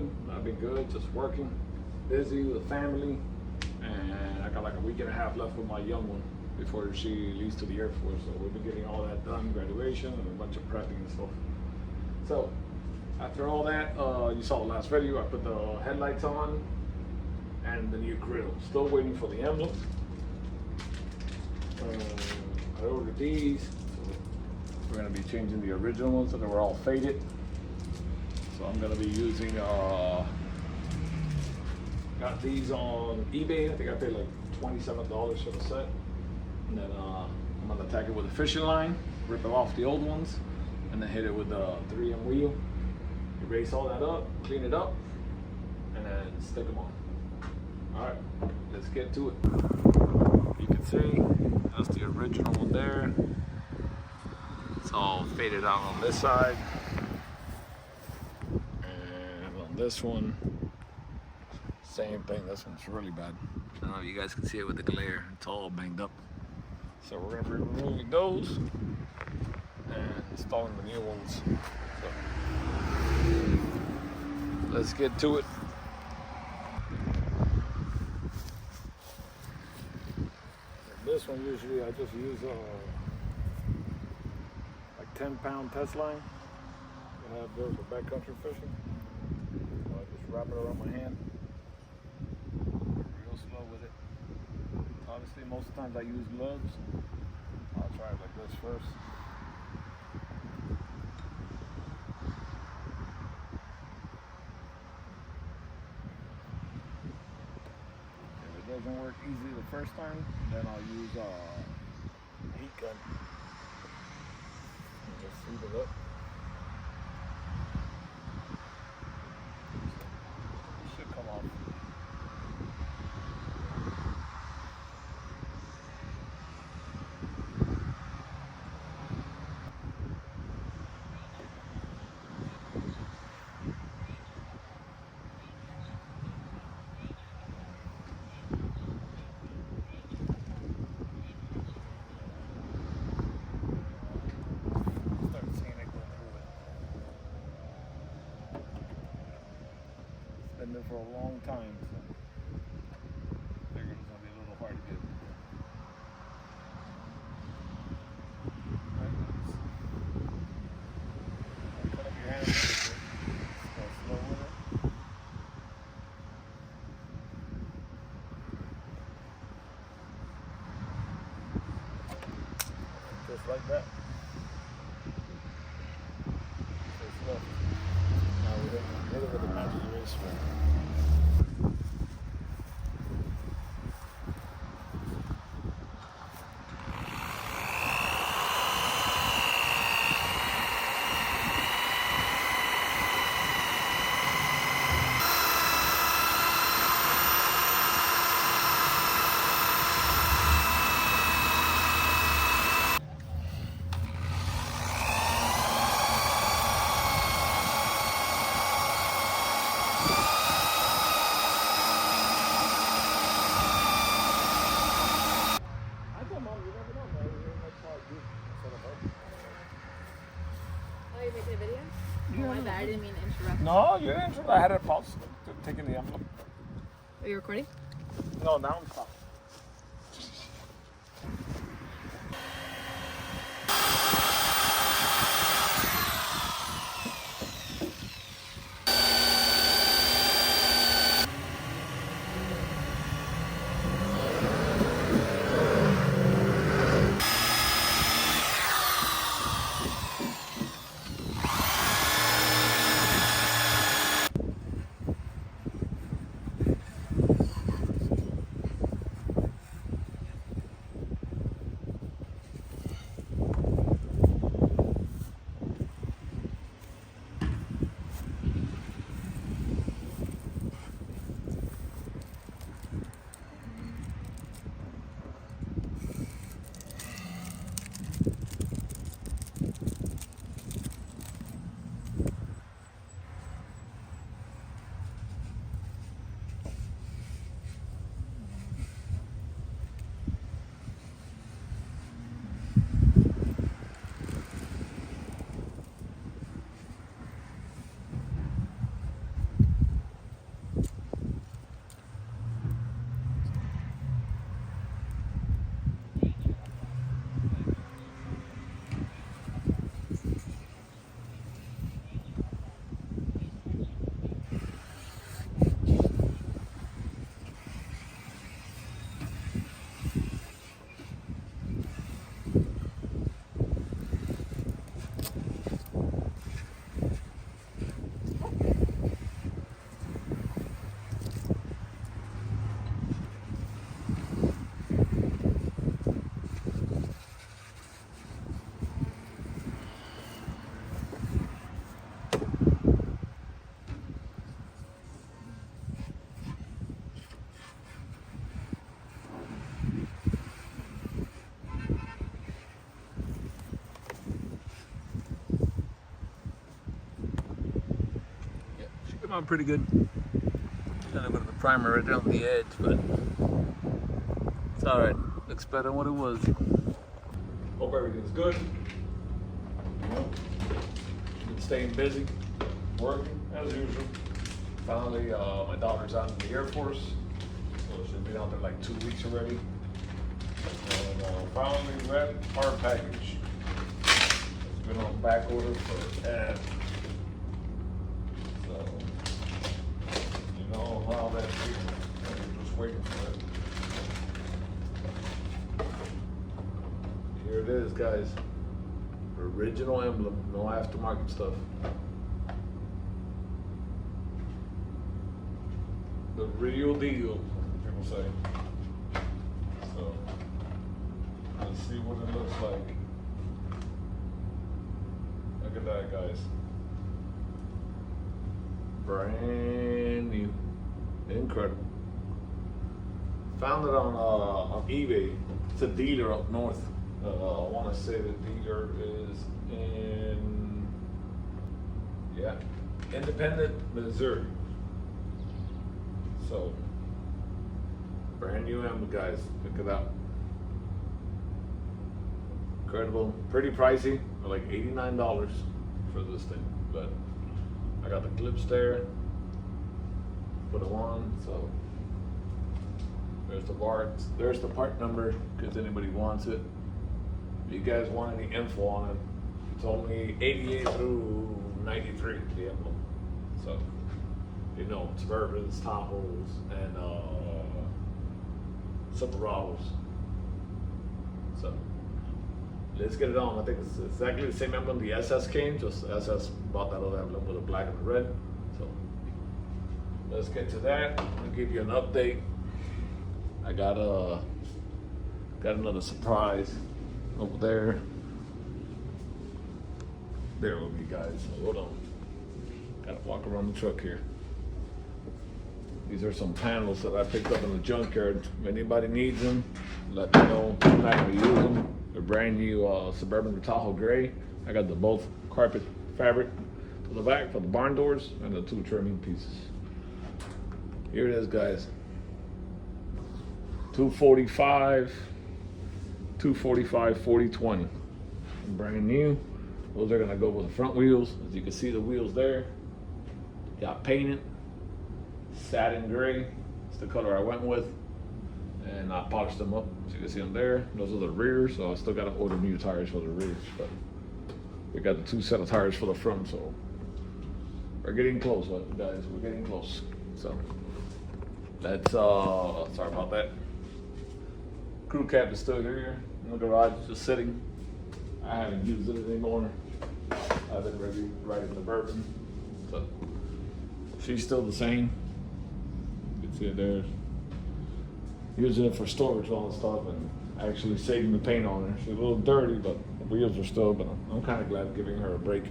good. I've been good, just working, busy with family, and I got like a week and a half left with my young one before she leaves to the Air Force. So we've been getting all that done, graduation, and a bunch of prepping and stuff. So after all that, you saw the last video. I put the headlights on and the new grill. Still waiting for the emblem. I ordered these. So we're gonna be changing the original ones so they were all faded. So I'm gonna be using, got these on eBay. I think I paid like $27 for the set. And then I'm gonna attack it with a fishing line, rip it off the old ones, and then hit it with the 3M wheel. Erase all that up, clean it up, and then stick them on. All right, let's get to it. You can see that's the original one there. It's all faded out on this side. And on this one, same thing. This one's really bad. I don't know if you guys can see it with the glare. It's all banged up. So we're gonna be removing those and installing the new ones. So let's get to it. This one usually I just use like 10-pound test line. I have those for backcountry fishing. So I just wrap it around my hand. Real slow with it. Obviously most of the times I use gloves. I'll try it like this first. Doesn't work easy the first time, then I'll use a heat gun and just heat it up. So it should come off. Been there for a long time, so I figured it was gonna be a little hard to get. Right, cut up your hand a little bit. Go slow with it. Just like that. So slow. Now we're hit it with a magic eraser. Oh, you're making a video? Yeah. Oh, my bad. I didn't mean to interrupt. No, you didn't interrupt. I had a pause taking the envelope. Are you recording? No, now I'm stopped. Came out pretty good. Got a bit of the primer right there on the edge, but it's alright. Looks better than what it was. Hope everything's good. Been staying busy, working as usual. Finally, my daughter's out in the Air Force, so she's been out there like 2 weeks already. And finally read our package. It's been on back order for ad. So, you know how that feels. We're just waiting for it. Here it is, guys. Original emblem, no aftermarket stuff. The real deal, people say. So, let's see what it looks like. Look at that, guys. Brand new. Incredible. Found it on eBay. It's a dealer up north. I want to say the dealer is in, Independent, Missouri. So, brand new emblem, guys. Look it up. Incredible. Pretty pricey. Like $89 for this thing. But I got the clips there. Put them on. So, there's the part. There's the part number, because anybody wants it. If you guys want any info on it, it's only 88 through 93, the emblem. So, you know, Suburbans, Tahoes, and Silverados. So, let's get it on. I think it's exactly the same emblem the SS came, just SS bought that other emblem with the black and the red. So, let's get to that. I'll give you an update. I got another surprise over there. There with me, guys. Hold on. Gotta walk around the truck here. These are some panels that I picked up in the junkyard. If anybody needs them, let me know. I'm not gonna use them. They're brand new Suburban Tahoe gray. I got the both carpet fabric to the back for the barn doors and the 2 trimming pieces. Here it is, guys. 245, 40/20. Brand new. Those are gonna go with the front wheels. As you can see, the wheels there got painted satin gray. It's the color I went with, and I polished them up. As you can see them there. Those are the rears, so I still gotta order new tires for the rears. But we got the 2 set of tires for the front, so we're getting close, guys. We're getting close. So let's sorry about that. Crew cab is still here in the garage, just sitting. I haven't used it anymore. I've been riding the bourbon. So she's still the same. You can see it there. Using it for storage, all the stuff, and actually saving the paint on her. She's a little dirty, but the wheels are still, but I'm kind of glad giving her a break.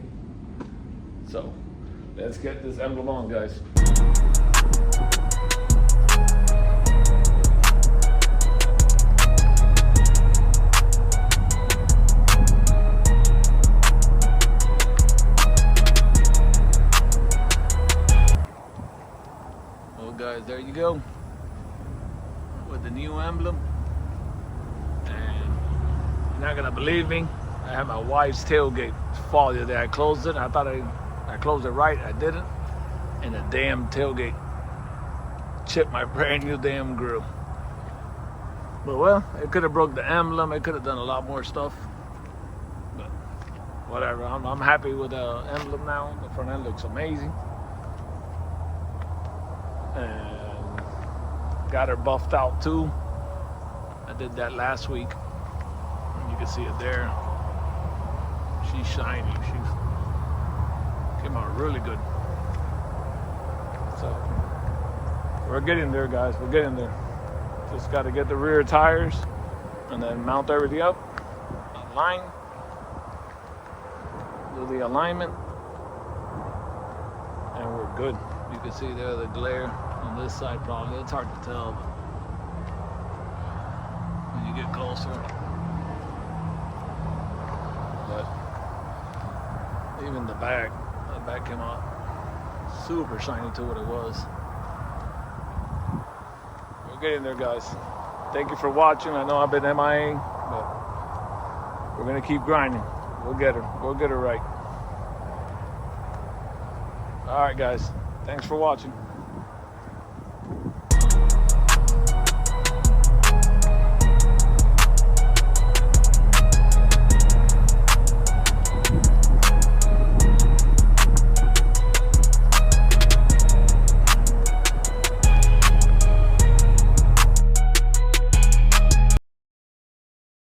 So let's get this emblem on, guys. Guys, there you go with the new emblem. And you're not gonna believe me, I had my wife's tailgate fall the other day. I closed it. I thought I closed it right. I didn't, and the damn tailgate chipped my brand new damn grill. But well, it could have broke the emblem. It could have done a lot more stuff. But whatever. I'm happy with the emblem now. The front end looks amazing. And got her buffed out too. I did that last week. And you can see it there. She's shiny. She came out really good. So we're getting there, guys. We're getting there. Just got to get the rear tires and then mount everything up, align, do the alignment, and we're good. You can see there the glare on this side probably. It's hard to tell, but when you get closer. But even the back came out super shiny to what it was. We're getting there, guys. Thank you for watching. I know I've been MIA, but we're gonna keep grinding. We'll get her. We'll get her right. All right, guys. Thanks for watching.